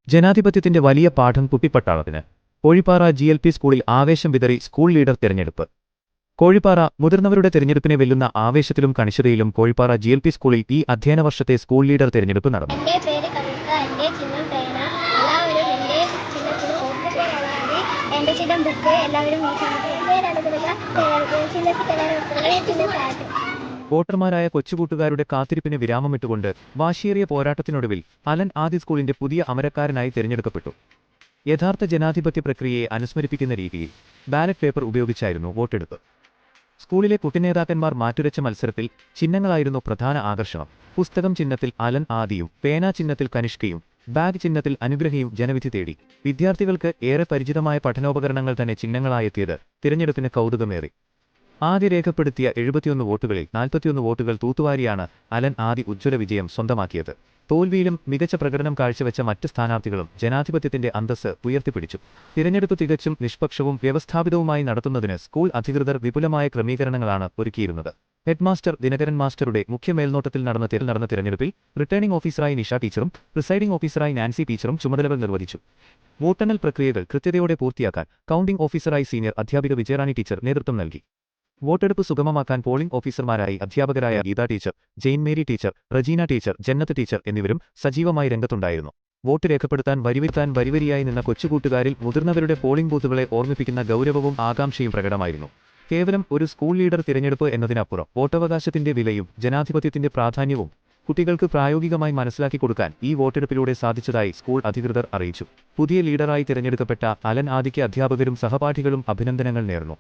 ജനാധിപത്യത്തിന്റെ വലിയ പാഠം കുപ്പിപ്പട്ടാളത്തിന്. കോഴിപ്പാറ GLP സ്കൂളിൽ ആവേശം വിതറി സ്കൂൾ ലീഡർ തിരഞ്ഞെടുപ്പ്. കോഴിപ്പാറ മുതിർന്നവരുടെ തിരഞ്ഞെടുപ്പിനെ വെല്ലുന്ന ആവേശത്തിലും കണിശതയിലും കോഴിപ്പാറ GLP സ്കൂളിൽ ഈ അധ്യയന വർഷത്തെ സ്കൂൾ ലീഡർ തിരഞ്ഞെടുപ്പ് നടന്നു. വോട്ടർമാരായ കൊച്ചുകൂട്ടുകാരുടെ കാത്തിരിപ്പിന് വിരാമമിട്ടുകൊണ്ട് വാശിയേറിയ പോരാട്ടത്തിനൊടുവിൽ അലൻ ആദി സ്കൂളിന്റെ പുതിയ അമരക്കാരനായി തിരഞ്ഞെടുക്കപ്പെട്ടു. യഥാർത്ഥ ജനാധിപത്യ പ്രക്രിയയെ അനുസ്മരിപ്പിക്കുന്ന രീതിയിൽ ബാലറ്റ് പേപ്പർ ഉപയോഗിച്ചായിരുന്നു വോട്ടെടുപ്പ്. സ്കൂളിലെ കുട്ടിനേതാക്കന്മാർ മാറ്റുരച്ച മത്സരത്തിൽ ചിഹ്നങ്ങളായിരുന്നു പ്രധാന ആകർഷണം. പുസ്തകം ചിഹ്നത്തിൽ അലൻ ആദിയും പേന ചിഹ്നത്തിൽ കനിഷ്കയും ബാഗ് ചിഹ്നത്തിൽ അനുഗ്രഹയും ജനവിധി തേടി. വിദ്യാർത്ഥികൾക്ക് ഏറെ പരിചിതമായ പഠനോപകരണങ്ങൾ തന്നെ ചിഹ്നങ്ങളായെത്തിയത് തിരഞ്ഞെടുപ്പിന് കൗതുകമേറി. ആദ്യ രേഖപ്പെടുത്തിയ 71 വോട്ടുകളിൽ 41 വോട്ടുകൾ തൂത്തുവാരിയാണ് അലൻ ആദി ഉജ്ജ്വല വിജയം സ്വന്തമാക്കിയത്. തോൽവിയിലും മികച്ച പ്രകടനം കാഴ്ചവെച്ച മറ്റ് സ്ഥാനാർത്ഥികളും ജനാധിപത്യത്തിന്റെ അന്തസ്സ് ഉയർത്തിപ്പിടിച്ചു. തിരഞ്ഞെടുപ്പ് തികച്ചും നിഷ്പക്ഷവും വ്യവസ്ഥാപിതവുമായി നടത്തുന്നതിന് സ്കൂൾ അധികൃതർ വിപുലമായ ക്രമീകരണങ്ങളാണ് ഒരുക്കിയിരുന്നത്. ഹെഡ്മാസ്റ്റർ ദിനകരൻ മാസ്റ്ററുടെ മുഖ്യ മേൽനോട്ടത്തിൽ നടന്ന തിരഞ്ഞെടുപ്പിൽ റിട്ടേണിംഗ് ഓഫീസറായി നിഷ ടീച്ചറും പ്രിസൈഡിംഗ് ഓഫീസറായി നാൻസി ടീച്ചറും ചുമതലകൾ നിർവഹിച്ചു. വോട്ടെണ്ണൽ പ്രക്രിയകൾ കൃത്യതയോടെ പൂർത്തിയാക്കാൻ കൗണ്ടിംഗ് ഓഫീസറായി സീനിയർ അധ്യാപിക വിജയറാണി ടീച്ചർ നേതൃത്വം നൽകി. വോട്ടെടുപ്പ് സുഗമമാക്കാൻ പോളിംഗ് ഓഫീസർമാരായി അധ്യാപകരായ Geetha teacher, Jain Mary teacher, Regina teacher, Jannath teacher എന്നിവരും സജീവമായി രംഗത്തുണ്ടായിരുന്നു. വോട്ട് രേഖപ്പെടുത്താൻ വരിവരിയായി നിന്ന കൊച്ചുകൂട്ടുകാരിൽ മുതിർന്നവരുടെ പോളിംഗ് ബൂത്തുകളെ ഓർമ്മിപ്പിക്കുന്ന ഗൗരവവും ആകാംക്ഷയും പ്രകടമായിരുന്നു. കേവലം ഒരു സ്കൂൾ ലീഡർ തിരഞ്ഞെടുപ്പ് എന്നതിനപ്പുറം വോട്ടവകാശത്തിന്റെ വിലയും ജനാധിപത്യത്തിന്റെ പ്രാധാന്യവും കുട്ടികൾക്ക് പ്രായോഗികമായി മനസ്സിലാക്കി കൊടുക്കാൻ ഈ വോട്ടെടുപ്പിലൂടെ സാധിച്ചതായി സ്കൂൾ അധികൃതർ അറിയിച്ചു. പുതിയ ലീഡറായി തിരഞ്ഞെടുക്കപ്പെട്ട അലൻ ആദിക്ക് അധ്യാപകരും സഹപാഠികളും അഭിനന്ദനങ്ങൾ നേർന്നു.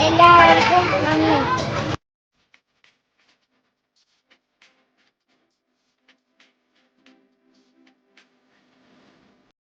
എല്ലാവർക്കും നന്ദി.